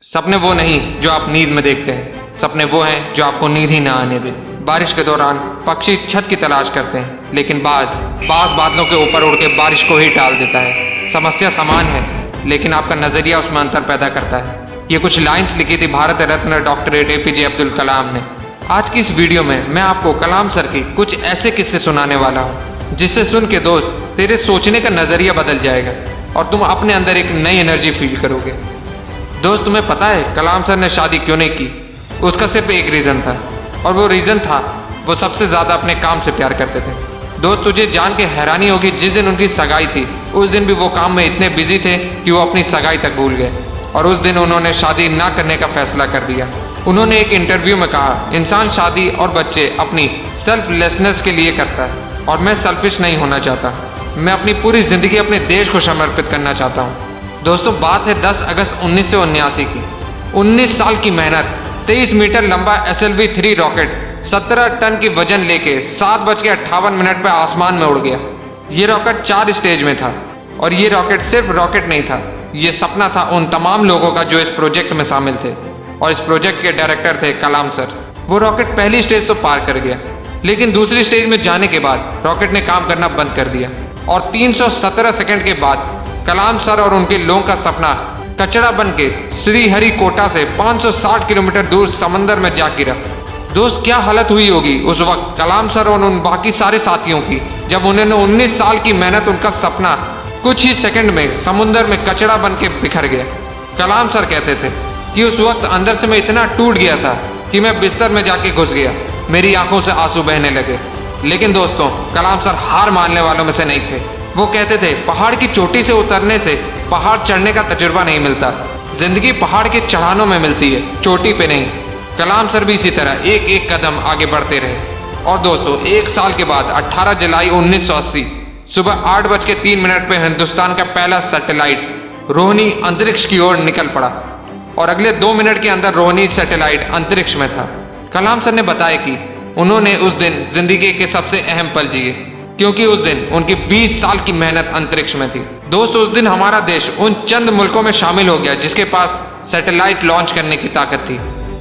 सपने वो नहीं जो आप नींद में देखते हैं, सपने वो हैं जो आपको नींद ही ना आने दे। बारिश के दौरान पक्षी छत की तलाश करते हैं, लेकिन बाज बादलों के ऊपर उड़ के बारिश को ही टाल देता है। समस्या समान है, लेकिन आपका नजरिया उसमें अंतर पैदा करता है। ये कुछ लाइंस लिखी थी भारत रत्न डॉक्टर APJ अब्दुल कलाम ने। आज की इस वीडियो में मैं आपको कलाम सर के कुछ ऐसे किस्से सुनाने वाला हूँ, जिससे सुन के दोस्त तेरे सोचने का नजरिया बदल जाएगा और तुम अपने अंदर एक नई एनर्जी फील करोगे। दोस्त, तुम्हें पता है कलाम सर ने शादी क्यों नहीं की? उसका सिर्फ एक रीजन था, और वो रीजन था वो सबसे ज्यादा अपने काम से प्यार करते थे। दोस्त, तुझे जान के हैरानी होगी, जिस दिन उनकी सगाई थी उस दिन भी वो काम में इतने बिजी थे कि वो अपनी सगाई तक भूल गए, और उस दिन उन्होंने शादी ना करने का फैसला कर दिया। उन्होंने एक इंटरव्यू में कहा, इंसान शादी और बच्चे अपनी सेल्फलेसनेस के लिए करता है, और मैं सेल्फिश नहीं होना चाहता। मैं अपनी पूरी जिंदगी अपने देश को समर्पित करना चाहता हूँ। दोस्तों, बात है 10 अगस्त 1979 की। 19 साल की मेहनत, 23 मीटर लंबा SLV-3 रॉकेट 17 टन की वजन लेके 7:58 पे आसमान में उड़ गया। ये रॉकेट 4 स्टेज में था, और ये रॉकेट सिर्फ रॉकेट नहीं था, ये सपना था उन तमाम लोगों का जो इस प्रोजेक्ट में शामिल थे, और इस प्रोजेक्ट के डायरेक्टर थे कलाम सर। वो रॉकेट पहली स्टेज तो पार कर गया, लेकिन दूसरी स्टेज में जाने के बाद रॉकेट ने काम करना बंद कर दिया, और 317 सेकंड के बाद कलाम सर और उनके लोगों का सपना कचरा बन के श्रीहरिकोटा से 560 किलोमीटर दूर समंदर में जा गिरा। दोस्त, क्या हालत हुई होगी उस वक्त कलाम सर और उन बाकी सारे साथियों की, जब उन्होंने 19 साल की मेहनत, उनका सपना कुछ ही सेकंड में समुद्र में कचरा बन के बिखर गया। कलाम सर कहते थे कि उस वक्त अंदर से मैं इतना टूट गया था कि मैं बिस्तर में जाके घुस गया, मेरी आंखों से आंसू बहने लगे। लेकिन दोस्तों, कलाम सर हार मानने वालों में से नहीं थे। वो कहते थे, पहाड़ की चोटी से उतरने से पहाड़ चढ़ने का तजुर्बा नहीं मिलता, जिंदगी पहाड़ के चढ़ानों में मिलती है, चोटी पे नहीं। कलाम सर भी इसी तरह एक एक कदम आगे बढ़ते रहे। और दोस्तों, एक साल के बाद 18 जुलाई 1980 सुबह 8:03 पे हिंदुस्तान का पहला सैटेलाइट रोहिणी अंतरिक्ष की ओर निकल पड़ा, और अगले 2 मिनट के अंदर रोहिणी सैटेलाइट अंतरिक्ष में था। कलाम सर ने बताया कि उन्होंने उस दिन जिंदगी के सबसे अहम पल जिए, क्योंकि उस दिन उनकी 20 साल की मेहनत अंतरिक्ष में थी। दोस्त, उस दिन हमारा देश उन चंद मुल्कों में शामिल हो गया जिसके पास सैटेलाइट लॉन्च करने की ताकत थी।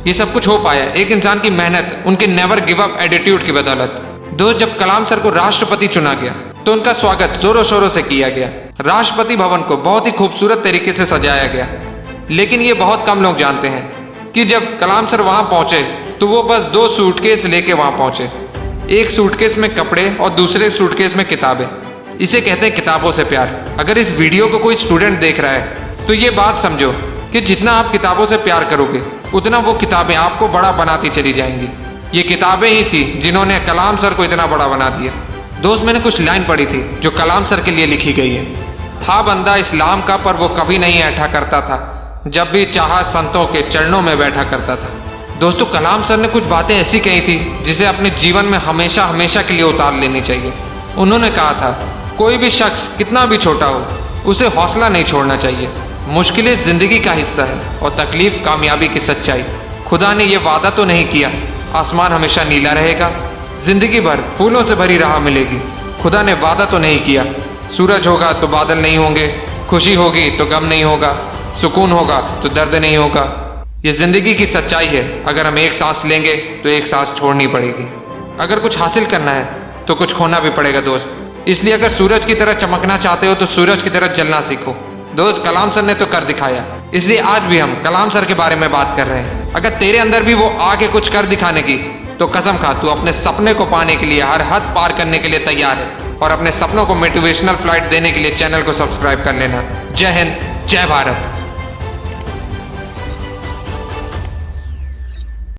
ये सब कुछ हो पाया एक इंसान की मेहनत, उनके नेवर गिव अप एटीट्यूड की बदौलत। दोस्त, जब कलाम सर को राष्ट्रपति चुना गया तो उनका स्वागत जोरों शोरों से किया गया। राष्ट्रपति भवन को बहुत ही खूबसूरत तरीके से सजाया गया, लेकिन ये बहुत कम लोग जानते हैं कि जब कलाम सर वहां पहुंचे तो वो बस 2 सूटकेस लेके वहां पहुंचे। एक सूटकेस में कपड़े और दूसरे सूटकेस में किताबें। इसे कहते हैं किताबों से प्यार। अगर इस वीडियो को कोई स्टूडेंट देख रहा है तो ये बात समझो कि जितना आप किताबों से प्यार करोगे, उतना वो किताबें आपको बड़ा बनाती चली जाएंगी। ये किताबें ही थी जिन्होंने कलाम सर को इतना बड़ा बना दिया। दोस्त, मैंने कुछ लाइन पढ़ी थी जो कलाम सर के लिए लिखी गई है। था बंदा इस्लाम का, पर वो कभी नहीं ऐठा करता था, जब भी चाहा संतों के चरणों में बैठा करता था। दोस्तों, कलाम सर ने कुछ बातें ऐसी कही थी जिसे अपने जीवन में हमेशा हमेशा के लिए उतार लेनी चाहिए। उन्होंने कहा था, कोई भी शख्स कितना भी छोटा हो, उसे हौसला नहीं छोड़ना चाहिए। मुश्किलें जिंदगी का हिस्सा है, और तकलीफ कामयाबी की सच्चाई। खुदा ने यह वादा तो नहीं किया आसमान हमेशा नीला रहेगा, जिंदगी भर फूलों से भरी राह मिलेगी। खुदा ने वादा तो नहीं किया सूरज होगा तो बादल नहीं होंगे, खुशी होगी तो गम नहीं होगा, सुकून होगा तो दर्द नहीं होगा। ये जिंदगी की सच्चाई है। अगर हम एक सांस लेंगे तो एक सांस छोड़नी पड़ेगी। अगर कुछ हासिल करना है तो कुछ खोना भी पड़ेगा दोस्त। इसलिए अगर सूरज की तरह चमकना चाहते हो तो सूरज की तरह जलना सीखो। दोस्त, कलाम सर ने तो कर दिखाया, इसलिए आज भी हम कलाम सर के बारे में बात कर रहे हैं। अगर तेरे अंदर भी वो आके कुछ कर दिखाने की, तो कसम खा, तू अपने सपने को पाने के लिए हर हद पार करने के लिए तैयार है। और अपने सपनों को मोटिवेशनल फ्लाइट देने के लिए चैनल को सब्सक्राइब कर लेना। जय हिंद, जय भारत।